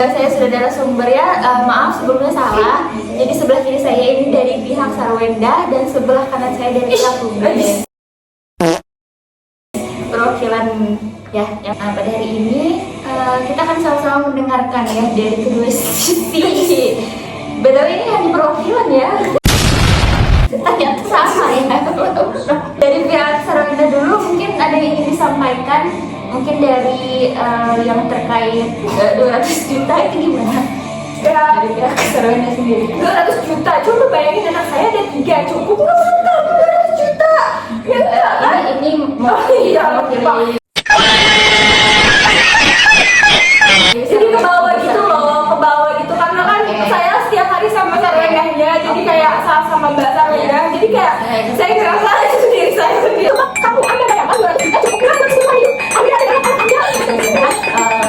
Saya sudah narasumber ya, maaf sebelumnya salah. Jadi sebelah kiri saya ini dari pihak Sarwenda dan sebelah kanan saya dari pihak Ruben. Perwakilan ya, yang pada hari ini kita akan sama-sama mendengarkan ya dari kedua sisi. Betul, ini hanya perwakilan ya. Ternyata sama ya. Dari pihak Sarwenda dulu mungkin ada yang ingin disampaikan. Mungkin dari yang terkait 200 juta itu gimana? Ya, Dari pihak Sarwenda sendiri. 200 juta, coba bayangin anak saya ada 3, cukup nggak untuk 200 juta? Ya enggak kan? Ini iya, mewakili. Jadi ke bawah gitu loh, ke bawah gitu karena kan saya setiap hari sama Sarwendanya, jadi kayak sama Mbak Sarwenda, jadi kayak saya ngerasa itu diri saya sendiri. Kamu ada kayak apa 200 juta cukup nggak untuk semua hidup? Ambil aja.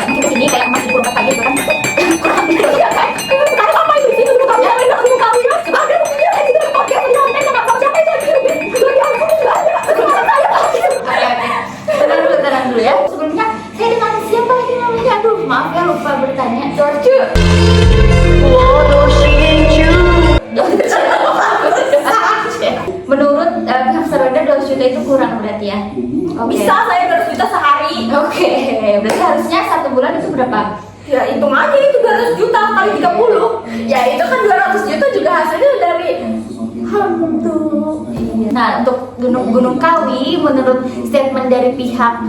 Mungkin sini kayak masih kurang kayak gitu kan. Kurang gitu ya kan? Karena apa itu sih untuk kamu? Ada untuk kamu ya? Ada punya itu oke, nanti nggak tahu siapa itu. Lagi aku juga ada. Oke. Tenang dulu ya. Sebelumnya saya dengan siapa lagi namanya? Aduh, maaf ya lupa bertanya. George. Menurut pihak Sarwenda 200 juta itu kurang berarti ya? Bisa saya 200 juta sehari. Oke, berarti harusnya 1 bulan itu berapa? Ya hitung aja itu 200 juta kali 30. Ya itu kan 200 juta juga hasilnya dari hantu. Nah, untuk Gunung Kawi, menurut statement dari pihak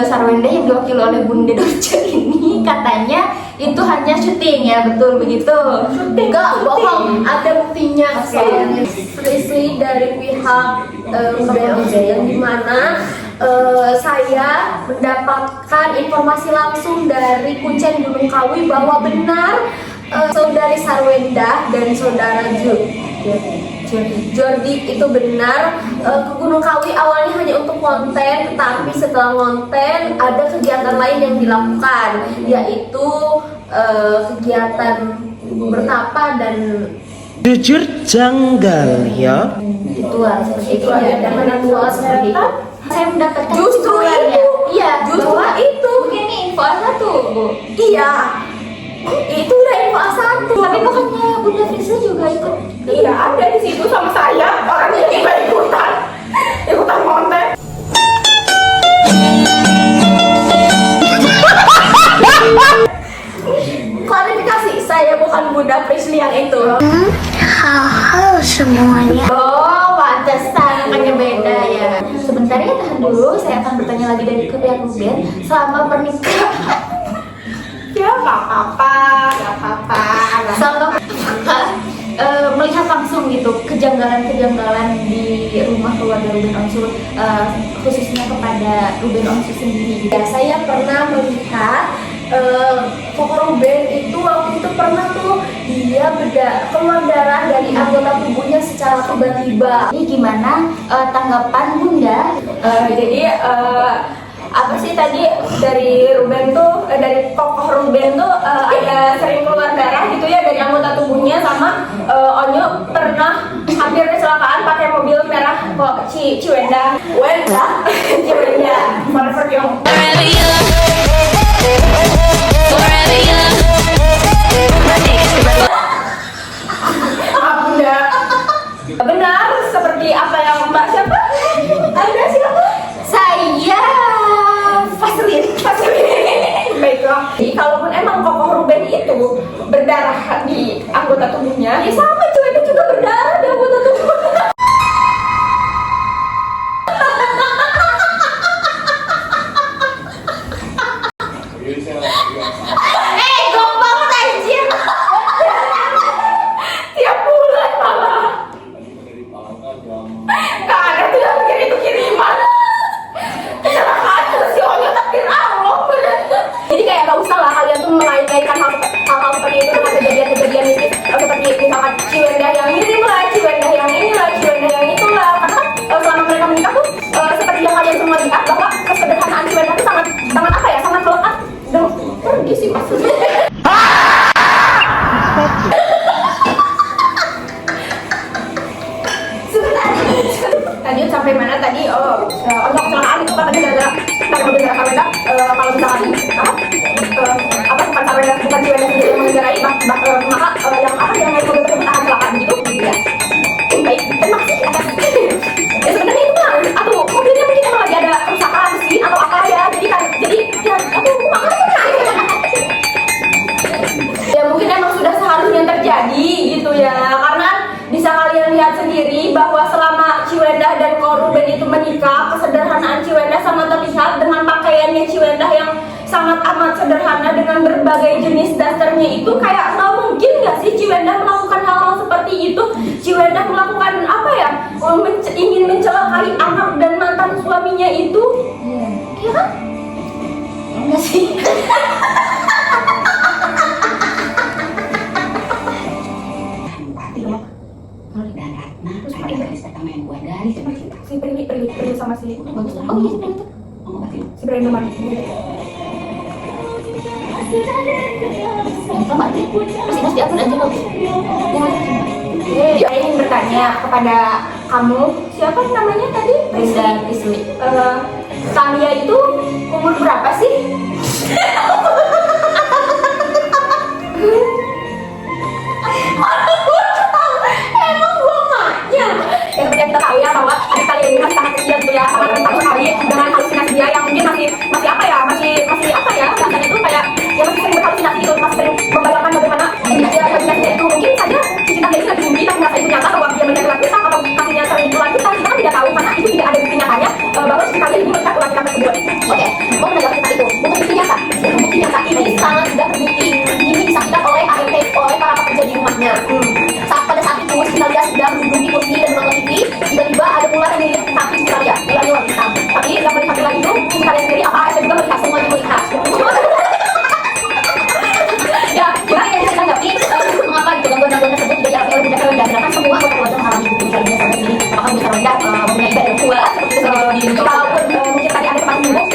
Sarwenda yang diwakili oleh Bunda Dorce ini, katanya itu hanya syuting ya, betul begitu? Syuting enggak bohong, ada buktinya. Oke. Selisih dari pihak BLJ yang dimana saya mendapatkan informasi langsung dari Kuncen Gunung Kawi bahwa benar saudari Sarwenda dan saudara Jordi itu benar ke Gunung Kawi awalnya hanya untuk konten, tetapi setelah konten ada kegiatan lain yang dilakukan, yaitu kegiatan bertapa dan jujur janggal ya. Ritual seperti itu ya, ya. dan ritual seperti itu. Saya mendapatkan Justru kesimpulannya. itu. Iya, Justru bahwa itu. mungkin ini info A1, Bu. Iya, itu udah info A1. Tapi bukannya Bunda Frisa juga ikut? Iya, ada di situ sama saya. Orangnya juga ikutan konten. Klarifikasi, saya bukan Bunda Prisli yang itu. Halo semuanya. Oh, pantesan makanya beda ya. Sebentar ya, tahan dulu. Saya akan bertanya lagi dari pihak Ruben selama pernikahan. Ya, nggak apa-apa. Selama melihat langsung gitu kejanggalan-kejanggalan di rumah keluarga Ruben Onsu, khususnya kepada Ruben Onsu sendiri. Ya, saya pernah melihat Koko Ruben itu waktu itu pernah tuh dia keluar darah dari anggota tubuhnya secara tiba-tiba. Ini gimana tanggapan Bunda? Jadi apa sih tadi dari Ruben tuh dari Koko Ruben tuh ada sering keluar darah gitu ya dari anggota tubuhnya, sama Onyo pernah hampir kecelakaan pakai mobil merah kok Ciwenda Ciwenda Forever Young. Bunda, benar seperti apa yang Mbak siapa? Anda siapa? Saya Faslin. Baiklah. Jadi kalaupun emang Koko Ruben itu berdarah di anggota tubuhnya, ya sama Ciwenda juga berdarah di anggota tubuhnya. Gok banget anjir. Tiap bulan malah. Gak ada tuh yang bikin itu kiriman. Kecelakaan si Onyo takdir Allah. Jadi kayak gak usah lah kalian tuh mengait-ngaitkan hal seperti itu dengan kejadian-kejadian mistis seperti misalkan Ciwenda yang apa yang naik mobil tersebut akan kecelakaan gitu ya. Baik, terima kasih atas ya sebenarnya itu mah atau mobilnya mungkin emang lagi ada kerusakan mesin atau apa ya, jadi ya aku makanya ya mungkin emang sudah seharusnya terjadi gitu ya, karena bisa kalian lihat sendiri bahwa selama Ciwendah dan Ko Ruben itu menikah, kesederhanaan Ciwendah sangat terlihat dengan pakaiannya Ciwendah yang sangat amat sederhana dengan berbagai jenis dasternya itu. Kayak nggak mungkin nggak sih Ciwendah melakukan hal-hal seperti itu. Ciwendah melakukan apa ya, ingin mencelakai anak dan mantan suaminya itu. Iya kan? Enggak sih. Si pergi sama si bagus lah. Oh iya si Brenda mana? Masih diatur aja bagus. Saya ingin bertanya kepada kamu, siapa namanya tadi? Brenda Isli. Tania itu umur berapa sih? Emang gua nanya. Yang penting kita tahu ya bahwa adik kalian ini masih sangat kecil gitu ya, sama tentang sekali dengan halusinasi dia yang mungkin masih apa ya, masih apa ya, rasanya itu kayak ya masih sering berhalusinasi itu, masih sering membayangkan bagaimana imajinasinya itu. Mungkin saja Cici Tania ini lagi mimpi tapi merasa itu nyata bahwa dia mencari laki laki atau kakinya sering dilanjutkan, kita kan tidak tahu karena itu tidak ada bukti nyatanya bahwa Cici Tania ini mencari laki laki tersebut. Oke, mau menanggapi tentang itu. Untuk bukti nyata, ini sangat sudah terbukti. Ini disaksikan oleh ART, oleh para pekerja di rumahnya. Pada saat itu Cici Tania sedang duduk di kursi dan menonton TV, tiba-tiba ada ular yang mirip kaki Cici Tania, ularnya warna hitam. Tapi yang melihat lagi itu Cici Tania sendiri, apa ART juga melihat, semuanya melihat. Ya, gimana yang bisa ditanggapi? Mengapa gitu gangguan-gangguan tersebut tidak diakui oleh Bunda Rendah? Sedangkan semua anggota keluarga mengalami itu. Misalnya Bunda Rendah sendiri, apakah Bunda Rendah mempunyai ibadah kuat seperti itu sendiri? Kalaupun mungkin tadi ada tempat menyebut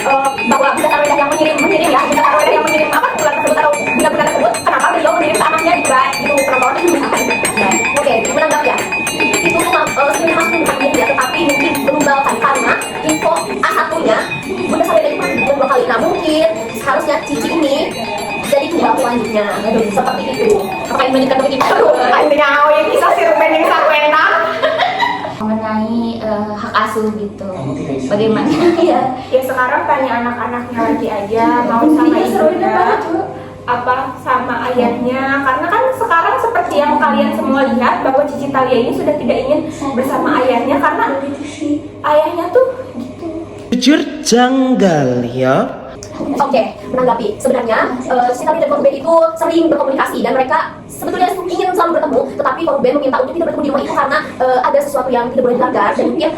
bahwa Bunda Rendah yang mengirim ya, Bunda Rendah yang mengirim apa ular tersebut atau benda-benda tersebut, kenapa beliau mengirim ke anaknya juga gitu, penonton. Oke, menanggap ya. Itu sebenarnya masuk bukan ya, tetapi mungkin berubahkan karena info A1-nya Bunda Rendah itu pernah dua kali. Nah mungkin seharusnya Cici ini jadi tumbal selanjutnya, seperti itu. Apakah ini melanjutkan begitu? Intinya ini kisah si Ruben yang satu enak Mengenai hak asuh gitu. Bagaimana? ya sekarang tanya anak-anaknya lagi aja mau sama ibunya apa sama ayahnya, karena kan sekarang seperti yang kalian semua lihat bahwa Cici Thalia ini sudah tidak ingin bersama ayahnya karena ayahnya tuh gitu. Jujur janggal ya. Oke, menanggapi sebenarnya Cici Thalia dan Ko Ruben itu sering berkomunikasi dan mereka sebetulnya ingin selalu bertemu, tetapi Ko Ruben meminta untuk tidak bertemu di rumah itu karena ada sesuatu yang tidak boleh dilanggar dan mungkin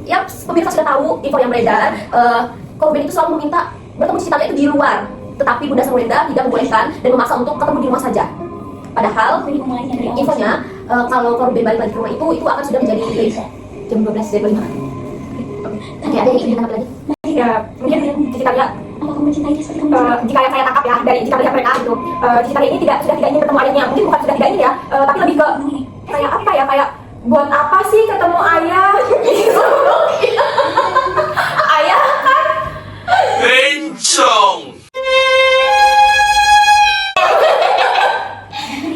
ya pemirsa sudah tahu info yang beredar. Ko Ruben itu selalu meminta bertemu Cici Thalia itu di luar, tetapi Bunda Rendah tidak membolehkan dan memaksa untuk ketemu di rumah saja. Padahal infonya kalau Ko Ruben balik lagi ke rumah itu akan sudah menjadi jam 12.05. Oke, ada yang ingin ditanggapi lagi? Ya mungkin Cici Thalia jika yang saya tangkap ya dari jika melihat mereka itu Cici Thalia ini sudah tidak ingin ketemu ayahnya. Mungkin bukan sudah tidak ingin ya, tapi lebih ke kayak apa ya, kayak buat apa sih ketemu ayah gitu. Ayah kan Bencong.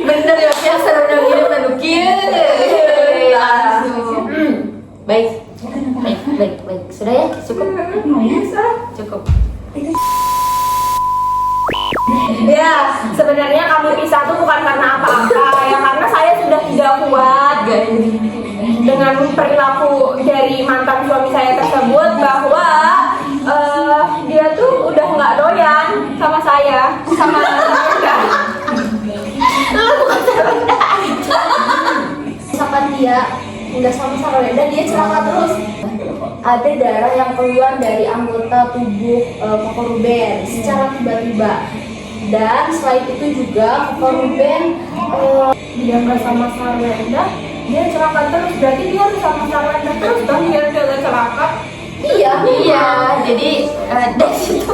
Bener ya, biasa udah nukil langsung. Baik. Sudah ya, cukup. Cukup. ya sebenarnya kami pisah tuh bukan karena apa-apa ya, karena saya sudah tidak kuat dengan perilaku dari mantan suami saya tersebut bahwa dia tuh udah nggak doyan sama saya, sama enggak. Misalkan dia nggak sama Sarwenda, dia celaka terus. Ada darah yang keluar dari anggota tubuh Ko Ruben secara tiba-tiba. Dan selain itu juga Ko Ruben Dia nggak sama Sarwenda, dia celaka terus. Berarti dia harus sama Sarwenda terus dong biar dia nggak celaka. iya. Jadi dari situ